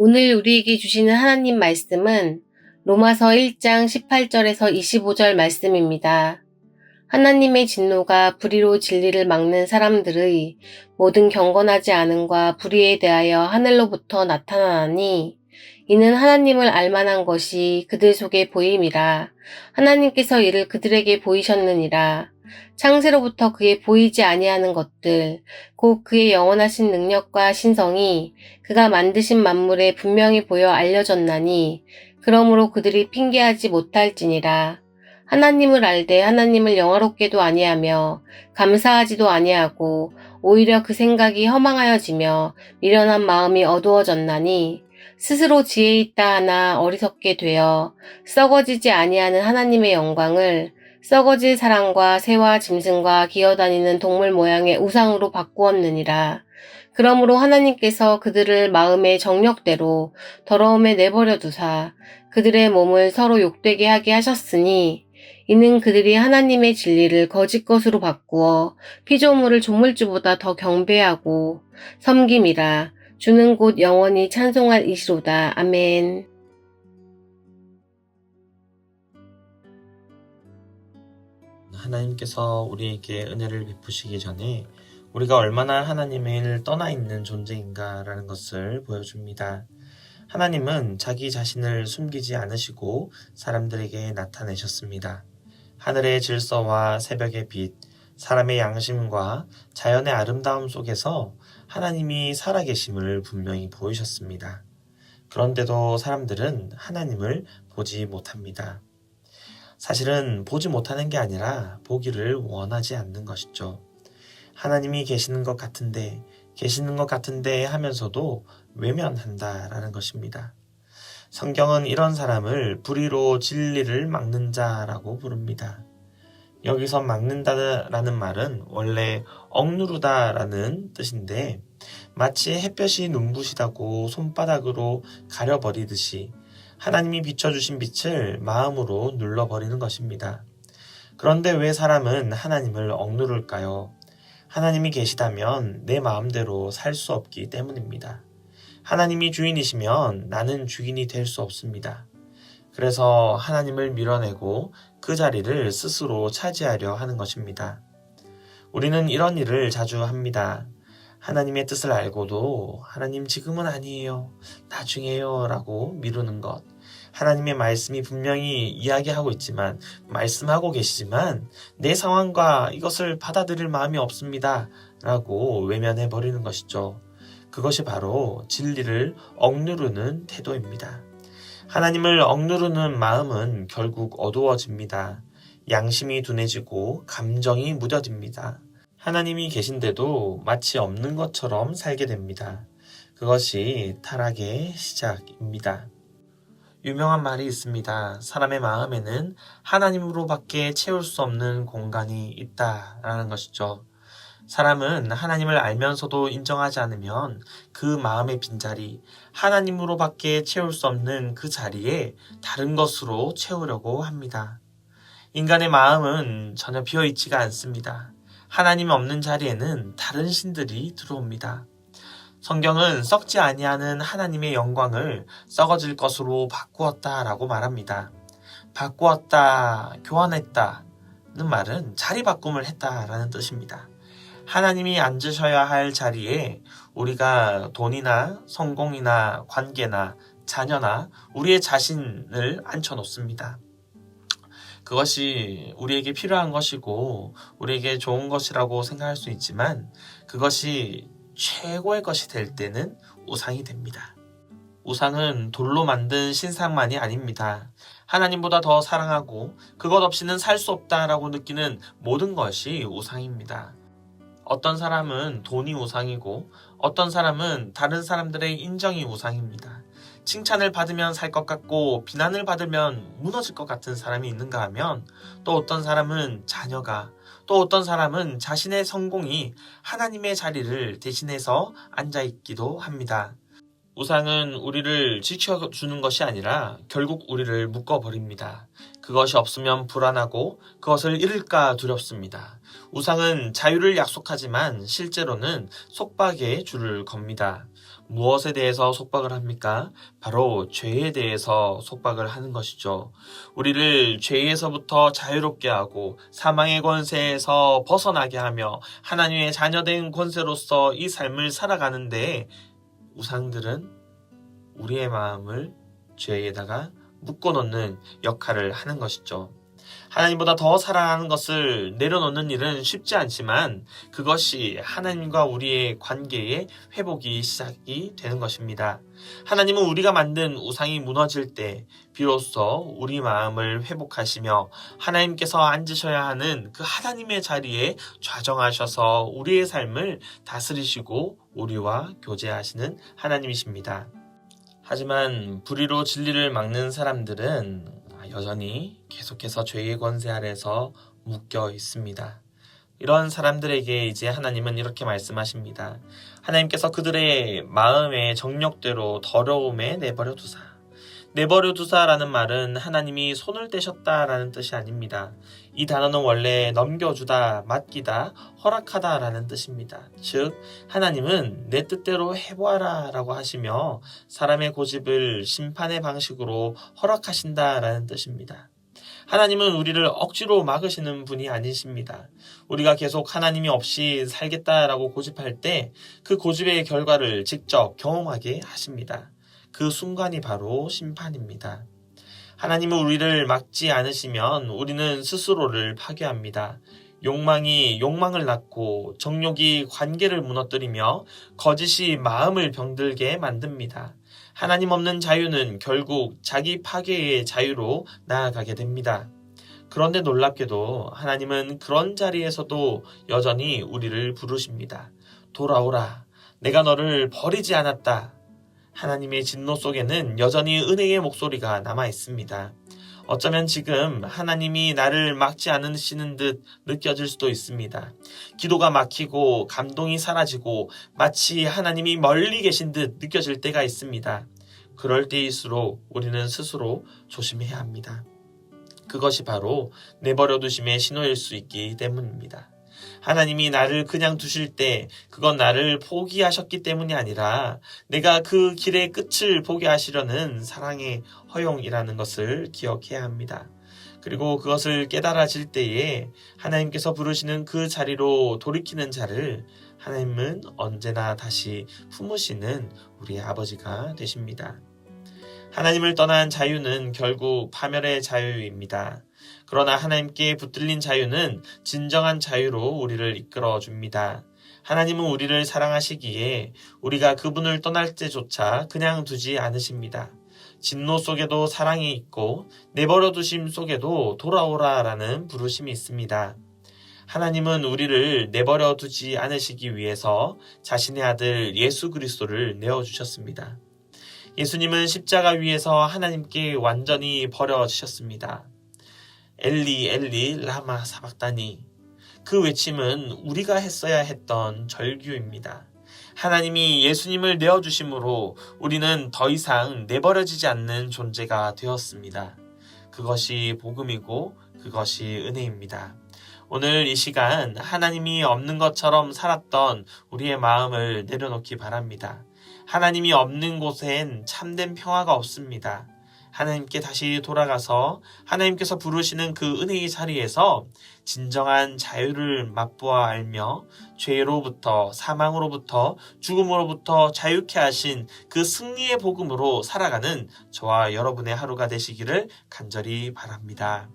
오늘 우리에게 주시는 하나님 말씀은 로마서 1장 18절에서 25절 말씀입니다. 하나님의 진노가 불의로 진리를 막는 사람들의 모든 경건하지 않음과 불의에 대하여 하늘로부터 나타나니 이는 하나님을 알만한 것이 그들 속에 보임이라. 하나님께서 이를 그들에게 보이셨느니라. 창세로부터 그의 보이지 아니하는 것들, 곧 그의 영원하신 능력과 신성이 그가 만드신 만물에 분명히 보여 알려졌나니 그러므로 그들이 핑계하지 못할지니라. 하나님을 알되 하나님을 영화롭게도 아니하며 감사하지도 아니하고 오히려 그 생각이 허망하여지며 미련한 마음이 어두워졌나니 스스로 지혜 있다 하나 어리석게 되어 썩어지지 아니하는 하나님의 영광을 썩어질 사람과 새와 짐승과 기어다니는 동물 모양의 우상으로 바꾸었느니라. 그러므로 하나님께서 그들을 마음의 정욕대로 더러움에 내버려 두사 그들의 몸을 서로 욕되게 하게 하셨으니 이는 그들이 하나님의 진리를 거짓 것으로 바꾸어 피조물을 조물주보다 더 경배하고 섬김이라. 주는 곧 영원히 찬송할 이시로다. 아멘. 하나님께서 우리에게 은혜를 베푸시기 전에 우리가 얼마나 하나님을 떠나 있는 존재인가라는 것을 보여줍니다. 하나님은 자기 자신을 숨기지 않으시고 사람들에게 나타내셨습니다. 하늘의 질서와 새벽의 빛, 사람의 양심과 자연의 아름다움 속에서 하나님이 살아계심을 분명히 보이셨습니다. 그런데도 사람들은 하나님을 보지 못합니다. 사실은 보지 못하는 게 아니라 보기를 원하지 않는 것이죠. 하나님이 계시는 것 같은데 하면서도 외면한다라는 것입니다. 성경은 이런 사람을 불의로 진리를 막는 자라고 부릅니다. 여기서 막는다라는 말은 원래 억누르다라는 뜻인데 마치 햇볕이 눈부시다고 손바닥으로 가려버리듯이 하나님이 비춰주신 빛을 마음으로 눌러버리는 것입니다. 그런데 왜 사람은 하나님을 억누를까요? 하나님이 계시다면 내 마음대로 살 수 없기 때문입니다. 하나님이 주인이시면 나는 주인이 될 수 없습니다. 그래서 하나님을 밀어내고 그 자리를 스스로 차지하려 하는 것입니다. 우리는 이런 일을 자주 합니다. 하나님의 뜻을 알고도 하나님 지금은 아니에요, 나중에요 라고 미루는 것. 하나님의 말씀이 분명히 이야기하고 있지만, 말씀하고 계시지만 내 상황과 이것을 받아들일 마음이 없습니다 라고 외면해버리는 것이죠. 그것이 바로 진리를 억누르는 태도입니다. 하나님을 억누르는 마음은 결국 어두워집니다. 양심이 둔해지고 감정이 무뎌집니다. 하나님이 계신데도 마치 없는 것처럼 살게 됩니다. 그것이 타락의 시작입니다. 유명한 말이 있습니다. 사람의 마음에는 하나님으로밖에 채울 수 없는 공간이 있다라는 것이죠. 사람은 하나님을 알면서도 인정하지 않으면 그 마음의 빈자리, 하나님으로밖에 채울 수 없는 그 자리에 다른 것으로 채우려고 합니다. 인간의 마음은 전혀 비어있지가 않습니다. 하나님이 없는 자리에는 다른 신들이 들어옵니다. 성경은 썩지 아니하는 하나님의 영광을 썩어질 것으로 바꾸었다라고 말합니다. 바꾸었다, 교환했다는 말은 자리 바꿈을 했다라는 뜻입니다. 하나님이 앉으셔야 할 자리에 우리가 돈이나 성공이나 관계나 자녀나 우리의 자신을 앉혀놓습니다. 그것이 우리에게 필요한 것이고 우리에게 좋은 것이라고 생각할 수 있지만 그것이 최고의 것이 될 때는 우상이 됩니다. 우상은 돌로 만든 신상만이 아닙니다. 하나님보다 더 사랑하고 그것 없이는 살 수 없다라고 느끼는 모든 것이 우상입니다. 어떤 사람은 돈이 우상이고 어떤 사람은 다른 사람들의 인정이 우상입니다. 칭찬을 받으면 살 것 같고 비난을 받으면 무너질 것 같은 사람이 있는가 하면 또 어떤 사람은 자녀가, 또 어떤 사람은 자신의 성공이 하나님의 자리를 대신해서 앉아있기도 합니다. 우상은 우리를 지켜주는 것이 아니라 결국 우리를 묶어버립니다. 그것이 없으면 불안하고 그것을 잃을까 두렵습니다. 우상은 자유를 약속하지만 실제로는 속박의 줄을 겁니다. 무엇에 대해서 속박을 합니까? 바로 죄에 대해서 속박을 하는 것이죠. 우리를 죄에서부터 자유롭게 하고 사망의 권세에서 벗어나게 하며 하나님의 자녀된 권세로서 이 삶을 살아가는데 우상들은 우리의 마음을 죄에다가 묶어놓는 역할을 하는 것이죠. 하나님보다 더 사랑하는 것을 내려놓는 일은 쉽지 않지만 그것이 하나님과 우리의 관계의 회복이 시작이 되는 것입니다. 하나님은 우리가 만든 우상이 무너질 때 비로소 우리 마음을 회복하시며 하나님께서 앉으셔야 하는 그 하나님의 자리에 좌정하셔서 우리의 삶을 다스리시고 우리와 교제하시는 하나님이십니다. 하지만 불의로 진리를 막는 사람들은 여전히 계속해서 죄의 권세 아래서 묶여 있습니다. 이런 사람들에게 이제 하나님은 이렇게 말씀하십니다. 하나님께서 그들의 마음의 정욕대로 더러움에 내버려 두사. 내버려 두사라는 말은 하나님이 손을 떼셨다라는 뜻이 아닙니다. 이 단어는 원래 넘겨주다, 맡기다, 허락하다라는 뜻입니다. 즉 하나님은 내 뜻대로 해보아라 라고 하시며 사람의 고집을 심판의 방식으로 허락하신다라는 뜻입니다. 하나님은 우리를 억지로 막으시는 분이 아니십니다. 우리가 계속 하나님이 없이 살겠다라고 고집할 때 그 고집의 결과를 직접 경험하게 하십니다. 그 순간이 바로 심판입니다. 하나님은 우리를 막지 않으시면 우리는 스스로를 파괴합니다. 욕망이 욕망을 낳고 정욕이 관계를 무너뜨리며 거짓이 마음을 병들게 만듭니다. 하나님 없는 자유는 결국 자기 파괴의 자유로 나아가게 됩니다. 그런데 놀랍게도 하나님은 그런 자리에서도 여전히 우리를 부르십니다. 돌아오라. 내가 너를 버리지 않았다. 하나님의 진노 속에는 여전히 은혜의 목소리가 남아 있습니다. 어쩌면 지금 하나님이 나를 막지 않으시는 듯 느껴질 수도 있습니다. 기도가 막히고 감동이 사라지고 마치 하나님이 멀리 계신 듯 느껴질 때가 있습니다. 그럴 때일수록 우리는 스스로 조심해야 합니다. 그것이 바로 내버려 두심의 신호일 수 있기 때문입니다. 하나님이 나를 그냥 두실 때 그건 나를 포기하셨기 때문이 아니라 내가 그 길의 끝을 보게 하시려는 사랑의 허용이라는 것을 기억해야 합니다. 그리고 그것을 깨달아질 때에 하나님께서 부르시는 그 자리로 돌이키는 자를 하나님은 언제나 다시 품으시는 우리의 아버지가 되십니다. 하나님을 떠난 자유는 결국 파멸의 자유입니다. 그러나 하나님께 붙들린 자유는 진정한 자유로 우리를 이끌어 줍니다. 하나님은 우리를 사랑하시기에 우리가 그분을 떠날 때조차 그냥 두지 않으십니다. 진노 속에도 사랑이 있고 내버려 두심 속에도 돌아오라라는 부르심이 있습니다. 하나님은 우리를 내버려 두지 않으시기 위해서 자신의 아들 예수 그리스도를 내어주셨습니다. 예수님은 십자가 위에서 하나님께 완전히 버려지셨습니다. 엘리 엘리 라마 사박다니. 그 외침은 우리가 했어야 했던 절규입니다. 하나님이 예수님을 내어주심으로 우리는 더 이상 내버려지지 않는 존재가 되었습니다. 그것이 복음이고 그것이 은혜입니다. 오늘 이 시간 하나님이 없는 것처럼 살았던 우리의 마음을 내려놓기 바랍니다. 하나님이 없는 곳엔 참된 평화가 없습니다. 하나님께 다시 돌아가서 하나님께서 부르시는 그 은혜의 자리에서 진정한 자유를 맛보아 알며 죄로부터 사망으로부터 죽음으로부터 자유케 하신 그 승리의 복음으로 살아가는 저와 여러분의 하루가 되시기를 간절히 바랍니다.